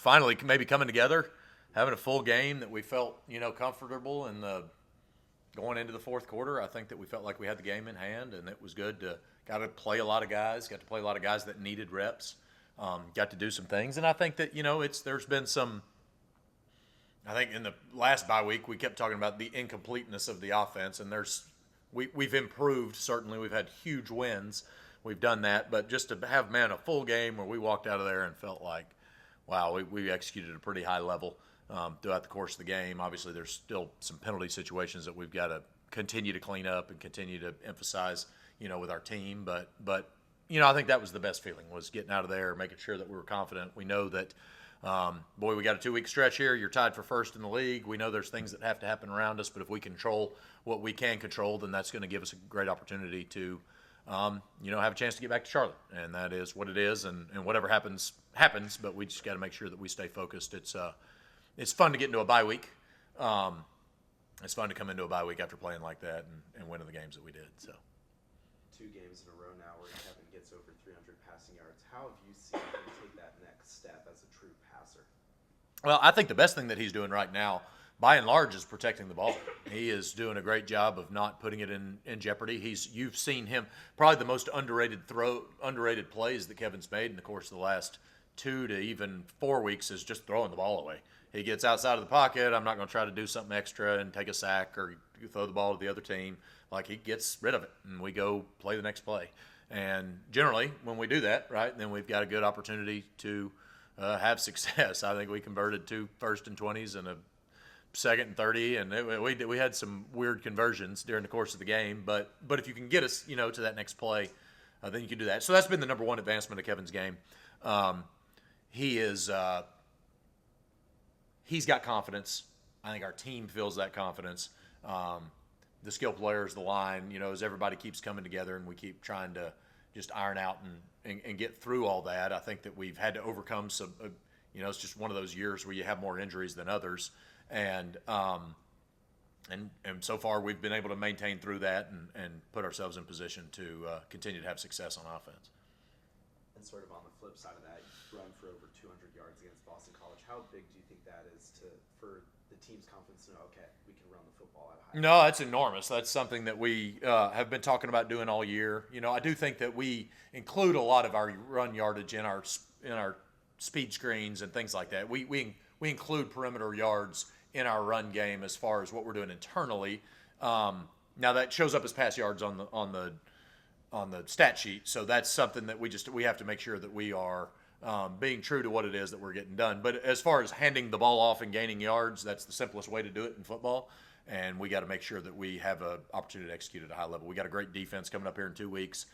finally maybe coming together, having a full game that we felt comfortable in the going into the fourth quarter. I think that we felt like we had the game in hand, and it was good to got to play a lot of guys, got to play a lot of guys that needed reps, got to do some things, and I think that there's been some. I think in the last bye week we kept talking about the incompleteness of the offense, and we've improved. Certainly, we've had huge wins. We've done that, but just to have a full game where we walked out of there and felt like, wow, we executed at a pretty high level throughout the course of the game. Obviously, there's still some penalty situations that we've got to continue to clean up and continue to emphasize, with our team. But I think that was the best feeling, was getting out of there, making sure that we were confident. We know that. We got a 2-week stretch here. You're tied for first in the league. We know there's things that have to happen around us, but if we control what we can control, then that's going to give us a great opportunity to, have a chance to get back to Charlotte. And that is what it is. And whatever happens, but we just got to make sure that we stay focused. It's fun to get into a bye week. It's fun to come into a bye week after playing like that and winning the games that we did. So 2 games in a row now where Kevin gets over 300 passing yards. How have you seen him take that next step as a true passer? Well, I think the best thing that he's doing right now, by and large, is protecting the ball. He is doing a great job of not putting it in jeopardy. You've seen him, probably the most underrated plays that Kevin's made in the course of the last 2 to even 4 weeks is just throwing the ball away. He gets outside of the pocket. I'm not going to try to do something extra and take a sack or throw the ball to the other team. Like, he gets rid of it, and we go play the next play. And generally, when we do that, right, then we've got a good opportunity to have success. I think we converted 2 first and 20s and a second and 30, and we had some weird conversions during the course of the game. But if you can get us, to that next play, then you can do that. So that's been the number one advancement of Kevin's game. He's got confidence. I think our team feels that confidence. The skill players, the line, as everybody keeps coming together and we keep trying to just iron out and get through all that. I think that we've had to overcome some, it's just one of those years where you have more injuries than others. And so far we've been able to maintain through that and put ourselves in position to continue to have success on offense. And sort of on the flip side of that, you run for over 200 yards against Boston College. How big do you think that is for the team's confidence to know, okay, we can run the football at a high level? No, that's enormous. That's something that we have been talking about doing all year. I do think that we include a lot of our run yardage in our speed screens and things like that. We include perimeter yards in our run game as far as what we're doing internally. Now that shows up as pass yards on the stat sheet, so that's something that we have to make sure that we are being true to what it is that we're getting done. But as far as handing the ball off and gaining yards, that's the simplest way to do it in football, and we got to make sure that we have an opportunity to execute at a high level. We got a great defense coming up here in 2 weeks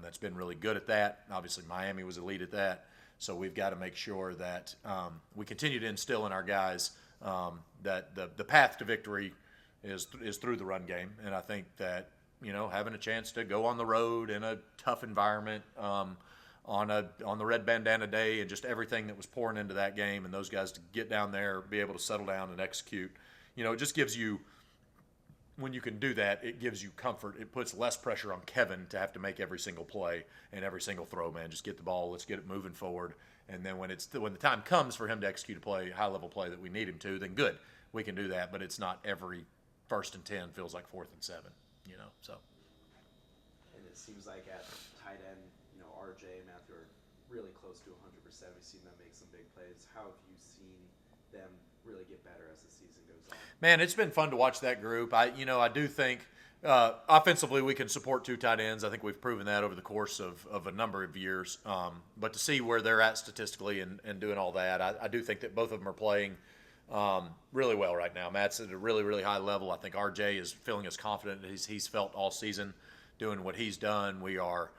that's been really good at that. Obviously, Miami was elite at that, so we've got to make sure that we continue to instill in our guys that the path to victory is through the run game. And I think that having a chance to go on the road in a tough environment on the red bandana day and just everything that was pouring into that game, and those guys to get down there, be able to settle down and execute, it just gives you, when you can do that, it gives you comfort. It puts less pressure on Kevin to have to make every single play and every single throw. Man, just get the ball, let's get it moving forward, and then when the time comes for him to execute a high level play that we need him to, then good, we can do that. But it's not every 1st and 10 feels like 4th and 7. So. And it seems like at tight end, RJ and Matthew are really close to 100%. We've seen them make some big plays. How have you seen them really get better as the season goes on? Man, it's been fun to watch that group. I do think offensively we can support 2 tight ends. I think we've proven that over the course of a number of years. But to see where they're at statistically and doing all that, I do think that both of them are playing really well right now. Matt's at a really, really high level. I think RJ is feeling as confident as he's felt all season doing what he's done. We are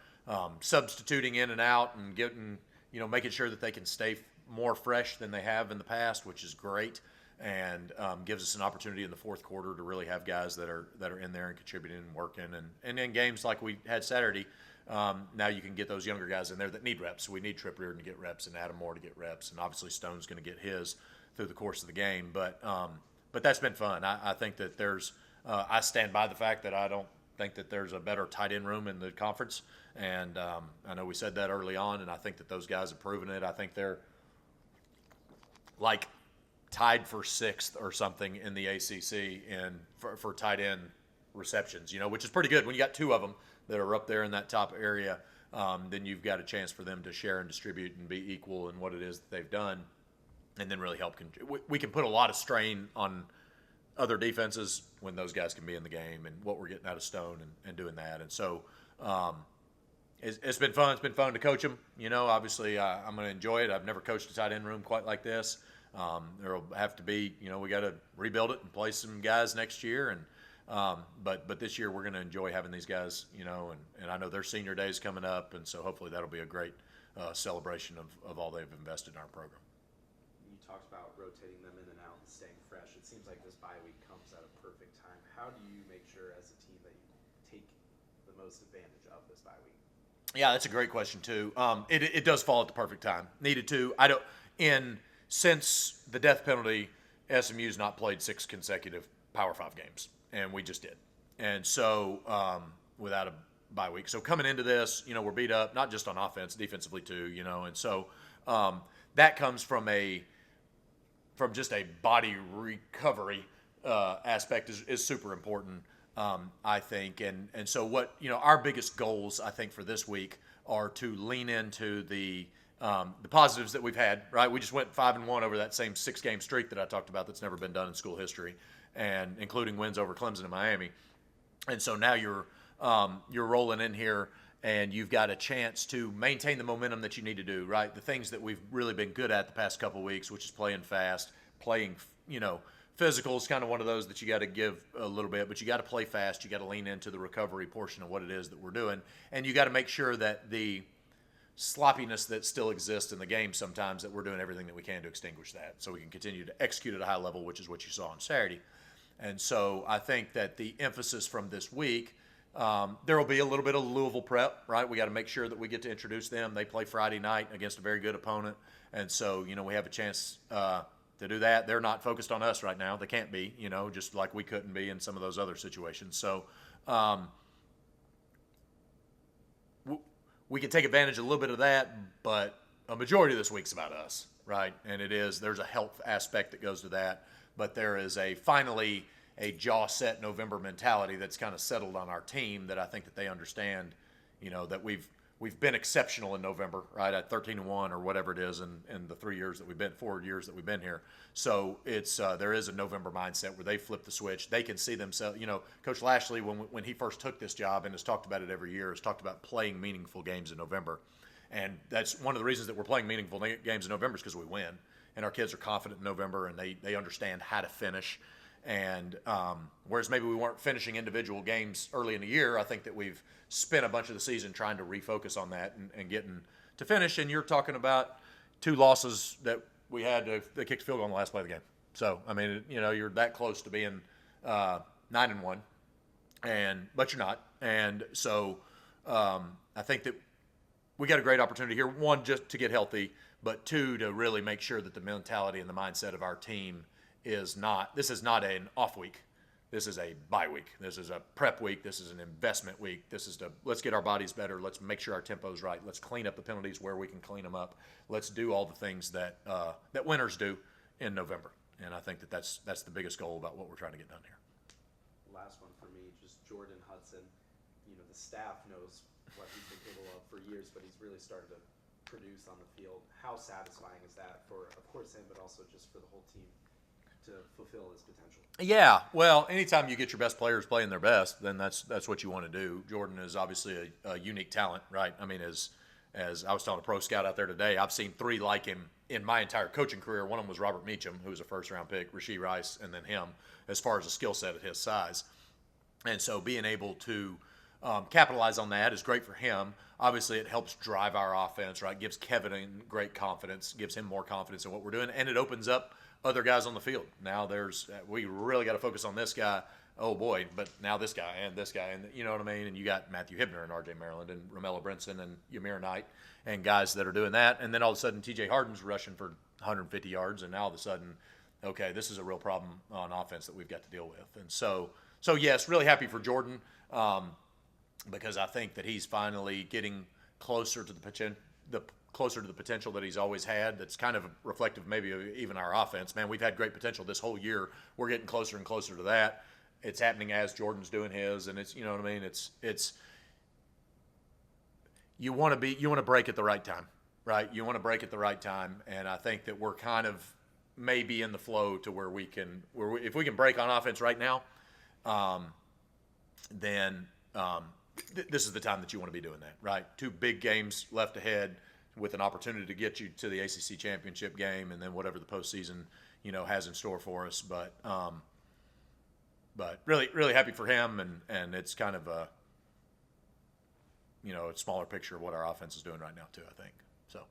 substituting in and out and getting, making sure that they can stay more fresh than they have in the past, which is great, and gives us an opportunity in the fourth quarter to really have guys that are in there and contributing and working. And in games like we had Saturday, now you can get those younger guys in there that need reps. We need Trip Reardon to get reps and Adam Moore to get reps, and obviously Stone's going to get his through the course of the game. But that's been fun. I think that there's I stand by the fact that I don't think that there's a better tight end room in the conference, and I know we said that early on, and I think that those guys have proven it. I think they're like tied for 6th or something in the ACC for tight end receptions, which is pretty good. When you got 2 of them that are up there in that top area, then you've got a chance for them to share and distribute and be equal in what it is that they've done, and then really help. We can put a lot of strain on other defenses when those guys can be in the game, and what we're getting out of Stone and doing that. And so it's been fun. It's been fun to coach them. Obviously I'm going to enjoy it. I've never coached a tight end room quite like this. There'll have to be, we got to rebuild it and play some guys next year. But this year we're going to enjoy having these guys, and I know their senior day is coming up. And so hopefully that'll be a great celebration of all they've invested in our program. You talked about rotating them in and out and staying fresh. It seems like this bye week comes at a perfect time. How do you make sure as a team that you take the most advantage of this bye week? Yeah, that's a great question too. It does fall at the perfect time. Needed to. Since the death penalty, SMU's not played 6 consecutive Power 5 games, and we just did. And so without a bye week. So coming into this, we're beat up, not just on offense, defensively too, and so that comes from just a body recovery aspect is super important, I think. And so what, our biggest goals, I think, for this week are to lean into the positives that we've had, right? We just went 5-1 over that same 6-game streak that I talked about that's never been done in school history, and including wins over Clemson and Miami. And so now you're rolling in here, and you've got a chance to maintain the momentum that you need to do, right? The things that we've really been good at the past couple of weeks, which is playing fast, playing, physical is kind of one of those that you got to give a little bit, but you got to play fast. You got to lean into the recovery portion of what it is that we're doing, and you got to make sure that the sloppiness that still exists in the game sometimes, that we're doing everything that we can to extinguish that so we can continue to execute at a high level, which is what you saw on Saturday. And so I think that the emphasis from this week, there will be a little bit of Louisville prep, right? We got to make sure that we get to introduce them. They play Friday night against a very good opponent. And so, we have a chance to do that. They're not focused on us right now. They can't be, just like we couldn't be in some of those other situations. So we can take advantage of a little bit of that, but a majority of this week's about us, right? And there's a health aspect that goes to that, but there is finally a jaw set November mentality that's kind of settled on our team, that I think that they understand, that we've been exceptional in November, right? At 13-1 or whatever it is in the 4 years that we've been here. So there is a November mindset where they flip the switch. They can see themselves, Coach Lashley, when he first took this job, and has talked about it every year, has talked about playing meaningful games in November. And that's one of the reasons that we're playing meaningful games in November, is because we win. And our kids are confident in November, and they understand how to finish. And whereas maybe we weren't finishing individual games early in the year, I think that we've spent a bunch of the season trying to refocus on that and getting to finish. And you're talking about 2 losses that we had that kicked a field goal on the last play of the game. So, I mean, you're that close to being 9-1, but you're not. And so I think that we got a great opportunity here. 1, just to get healthy, but 2, to really make sure that the mentality and the mindset of our team this is not an off week. This is a bye week. This is a prep week. This is an investment week. Let's get our bodies better. Let's make sure our tempo's right. Let's clean up the penalties where we can clean them up. Let's do all the things that winners do in November. And I think that's the biggest goal about what we're trying to get done here. Last one for me, just Jordan Hudson. The staff knows what he's been capable of for years, but he's really started to produce on the field. How satisfying is that for, of course, him, but also just for the whole team to fulfill his potential? Yeah, well, anytime you get your best players playing their best, then that's what you want to do. Jordan is obviously a unique talent, right? I mean, as I was telling a pro scout out there today, I've seen 3 like him in my entire coaching career. One of them was Robert Meacham, who was a first-round pick, Rasheed Rice, and then him, as far as a skill set at his size. And so being able to capitalize on that is great for him. Obviously, it helps drive our offense, right? Gives Kevin great confidence, gives him more confidence in what we're doing, and it opens up other guys on the field. Now we really got to focus on this guy. Oh boy, but now this guy, and you know what I mean? And you got Matthew Hibner and RJ Maryland and Romello Brinson and Ymir Knight and guys that are doing that. And then all of a sudden TJ Harden's rushing for 150 yards, and now all of a sudden, okay, this is a real problem on offense that we've got to deal with. And so yes, really happy for Jordan, because I think that he's finally getting closer to the closer to the potential that he's always had. That's kind of reflective maybe of even our offense. Man, we've had great potential this whole year. We're getting closer and closer to that. It's happening as Jordan's doing his, and it's, you know what I mean? It's you want to break at the right time, right? You want to break at the right time, and I think that we're kind of maybe in the flow to where if we can break on offense right now, then this is the time that you want to be doing that, right? 2 big games left ahead with an opportunity to get you to the ACC championship game, and then whatever the postseason, has in store for us. But really, really happy for him, and it's kind of a smaller picture of what our offense is doing right now too, I think. So.